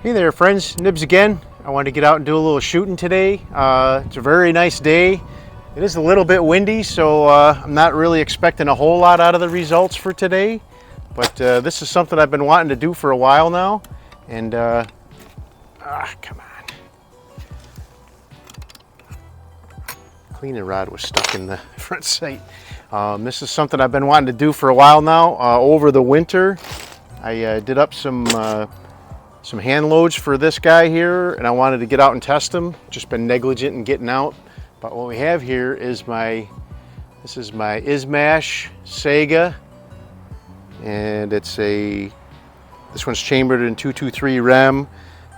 Hey there friends, Nibs again. I wanted to get out and do a little shooting today. It's a very nice day. It is a little bit windy, so I'm not really expecting a whole lot out of the results for today. But this is something I've been wanting to do for a while now. And, come on. Cleaning rod was stuck in the front sight. This is something I've been wanting to do for a while now. Over the winter, I did up some hand loads for this guy here, and I wanted to get out and test them. Just been negligent in getting out. But what we have here is this is my Izhmash Saiga, and this one's chambered in 223 rem.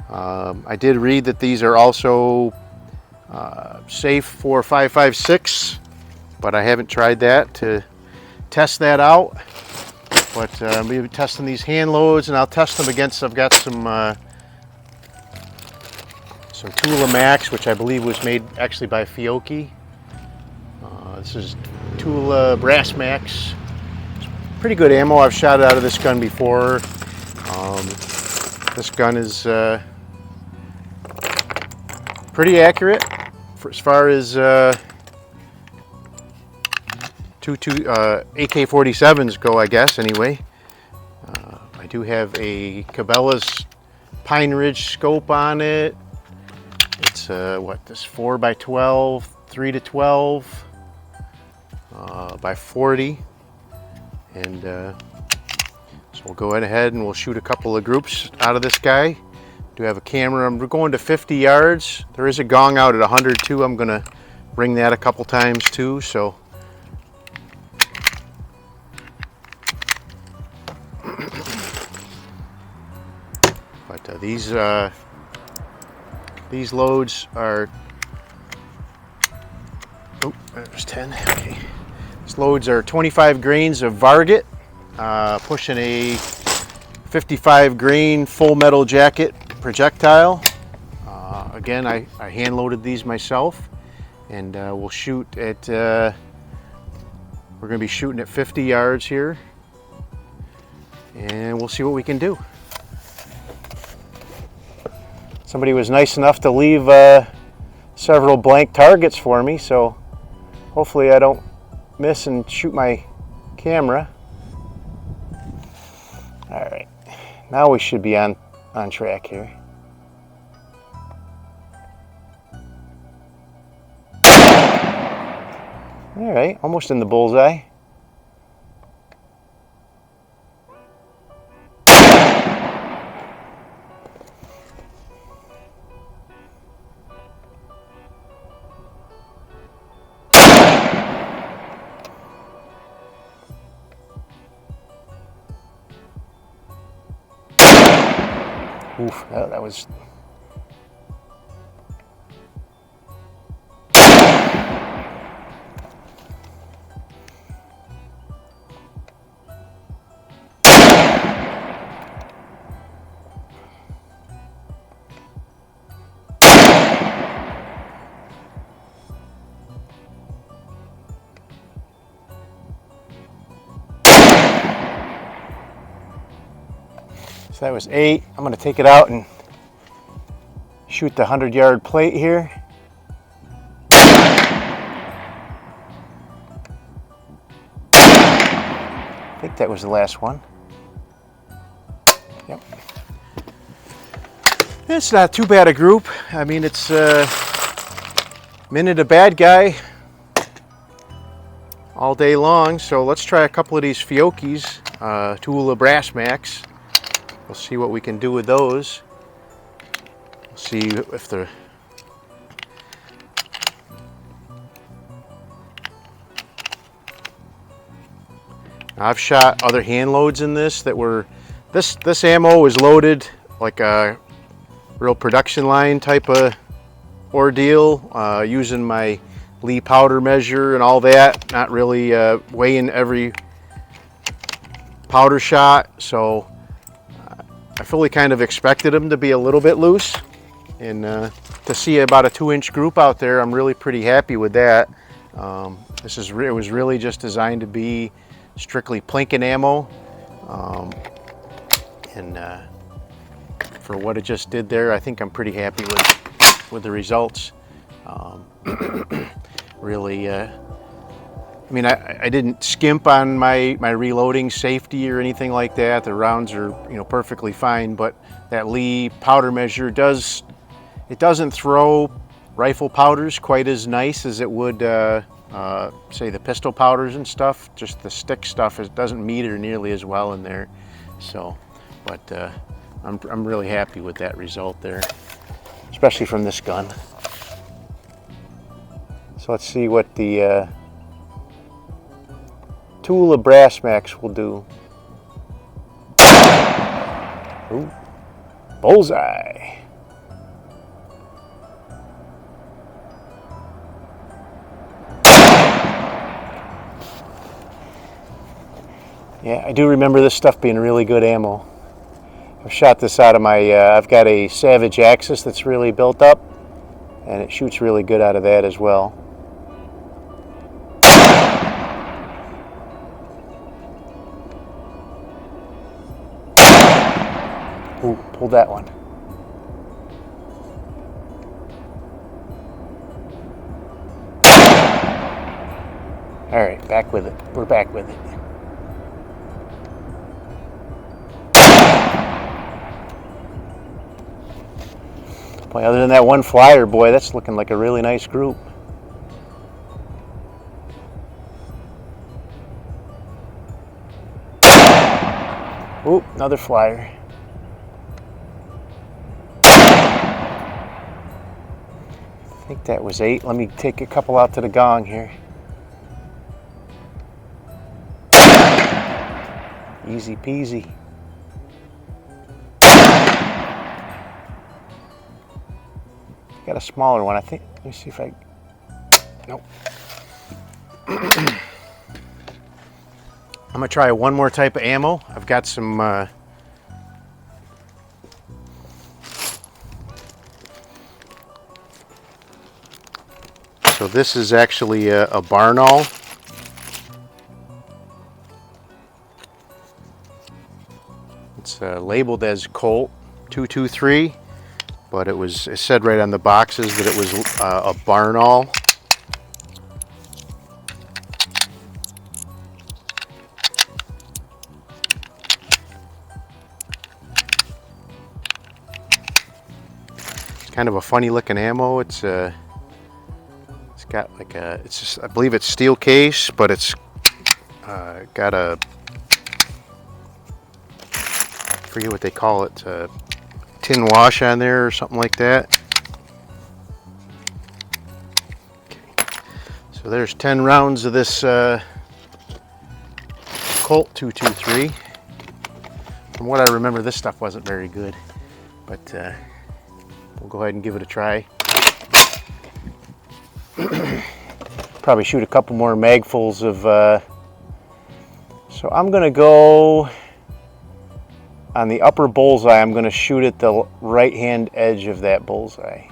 I did read that these are also safe for 5.56, but I haven't tried that to test that out. But we'll be testing these hand loads, and I'll test them against, I've got some Umarex, which I believe was made actually by Fiocchi. This is Tula Brass Max. It's pretty good ammo. I've shot it out of this gun before. This gun is pretty accurate for as far as AK-47s go, I guess, anyway. I do have a Cabela's Pine Ridge scope on it. It's this 4x12, 3-12 by 40. And so we'll go ahead and we'll shoot a couple of groups out of this guy. Do have a camera. I'm going to 50 yards. There is a gong out at 100 too. I'm gonna ring that a couple times too, so but these loads are, oh, there's 10. Okay. These loads are 25 grains of varget, pushing a 55 grain full metal jacket projectile. Again, I hand loaded these myself, and we'll shoot at, we're going to be shooting at 50 yards here, and we'll see what we can do. Somebody was nice enough to leave several blank targets for me, so hopefully I don't miss and shoot my camera. All right, now we should be on track here. All right, almost in the bullseye. Oof, that was... So that was 8. I'm going to take it out and shoot the 100-yard plate here. I think that was the last one. Yep. It's not too bad a group. I mean, it's minute a bad guy all day long. So let's try a couple of these Fiocchi's, Tula Brass Max. We'll see what we can do with those. We'll see if the I've shot other hand loads in this that were this ammo was loaded like a real production line type of ordeal, using my Lee powder measure and all that, not really weighing every powder shot. So I fully kind of expected them to be a little bit loose, and to see about a 2-inch group out there, I'm really pretty happy with that. It was really just designed to be strictly plinking ammo, and for what it just did there, I think I'm pretty happy with the results. Really, I mean, I didn't skimp on my reloading safety or anything like that. The rounds are, you know, perfectly fine, but that Lee powder measure doesn't throw rifle powders quite as nice as it would say the pistol powders and stuff. Just the stick stuff, it doesn't meter nearly as well in there. So, but I'm really happy with that result there, especially from this gun. So let's see what the Tool of Brass Max will do. Ooh, bullseye. Yeah, I do remember this stuff being really good ammo. I've shot this out of my, I've got a Savage Axis that's really built up, and it shoots really good out of that as well. Ooh, pulled that one. All right, back with it. We're back with it. Boy, other than that one flyer, boy, that's looking like a really nice group. Ooh, another flyer. I think that was 8. Let me take a couple out to the gong here. Easy peasy. Got a smaller one, I think. Let me see if I. Nope. I'm gonna try one more type of ammo. I've got some. So this is actually a Barnaul. It's labeled as Colt 223. But it said right on the boxes that it was a Barnaul. It's kind of a funny looking ammo. It's got like a, it's just, I believe it's steel case, but it's got a, I forget what they call it, tin wash on there or something like that. Okay. So there's 10 rounds of this Colt 223. From what I remember, this stuff wasn't very good, but we'll go ahead and give it a try. Probably shoot a couple more magfuls of so I'm gonna go on the upper bullseye. I'm going to shoot at the right hand edge of that bullseye.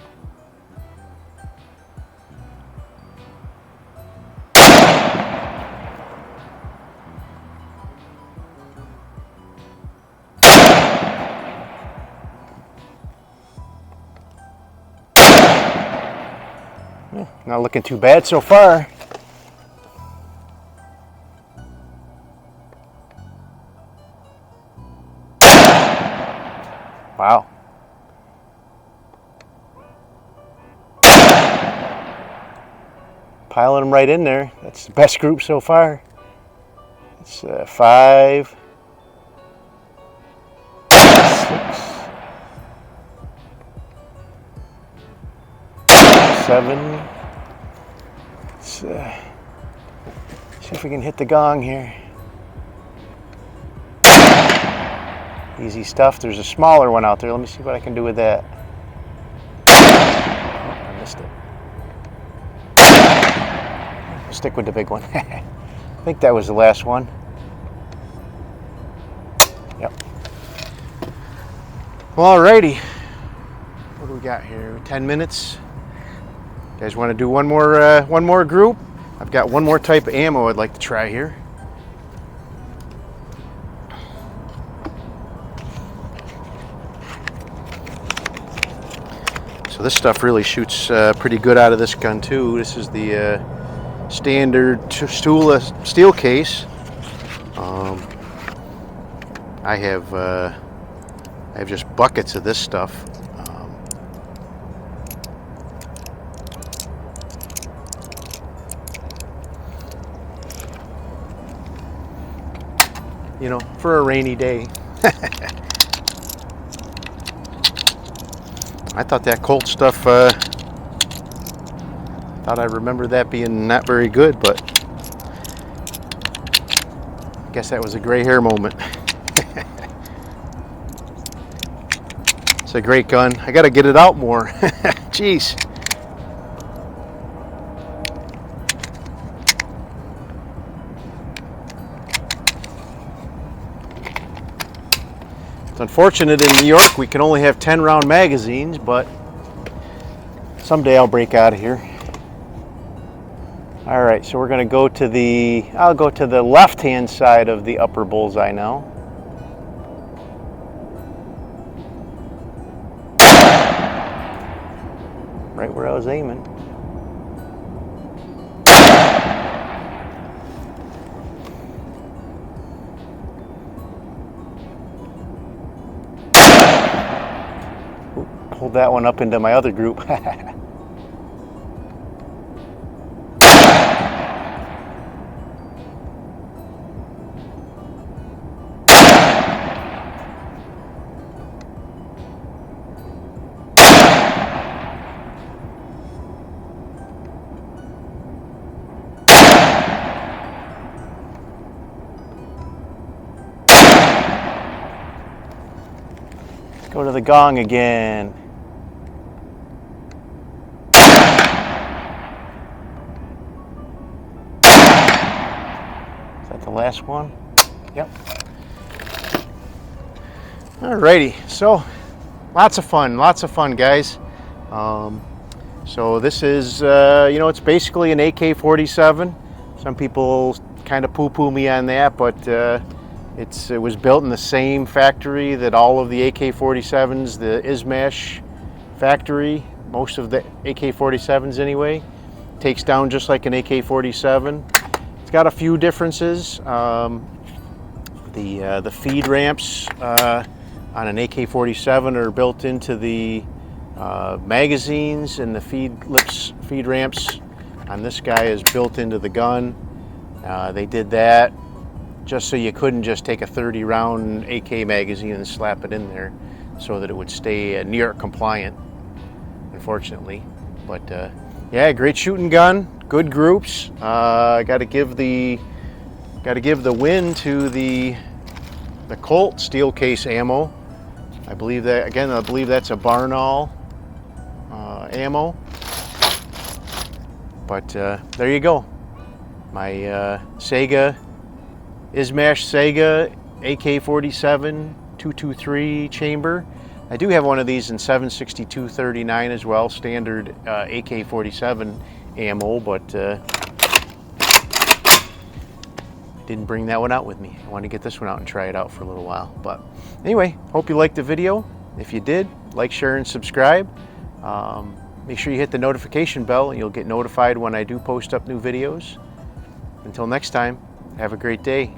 Not looking too bad so far. Wow. Piling them right in there. That's the best group so far. It's 5, 6, 7. Let's see if we can hit the gong here. Easy stuff. There's a smaller one out there. Let me see what I can do with that. Oh, I missed it. I'll stick with the big one. I think that was the last one. Yep. Well, alrighty. What do we got here? 10 minutes. You guys want to do one more group? I've got one more type of ammo I'd like to try here. So this stuff really shoots pretty good out of this gun too. This is the standard Suhler steel case. I have just buckets of this stuff. You know, for a rainy day. I thought that Colt stuff, thought I remember that being not very good, but I guess that was a gray hair moment. It's a great gun. I gotta get it out more. Jeez. It's unfortunate in New York we can only have 10-round magazines, but someday I'll break out of here. All right, so we're going to go to I'll go to the left-hand side of the upper bullseye now. Right where I was aiming. Pulled that one up into my other group. Let's go to the gong again. The last one. Yep. Alrighty, so lots of fun guys. So this is you know, it's basically an AK-47. Some people kind of poo-poo me on that, but it was built in the same factory that all of the AK-47s, the Izhmash factory, most of the AK-47s anyway, takes down just like an AK-47. It's got a few differences. The feed ramps on an AK-47 are built into the magazines, and the feed ramps on this guy is built into the gun. They did that just so you couldn't just take a 30-round AK magazine and slap it in there, so that it would stay New York compliant, unfortunately. But yeah, great shooting gun. Good groups. I got to give the win to the Colt steel case ammo. I believe that's a Barnaul ammo. But there you go. My Izhmash Saiga AK-47 223 chamber. I do have one of these in 7.62-39 as well, standard AK-47 ammo, but didn't bring that one out with me. I wanted to get this one out and try it out for a little while. But anyway, hope you liked the video. If you did, like, share, and subscribe. Make sure you hit the notification bell and you'll get notified when I do post up new videos. Until next time, have a great day.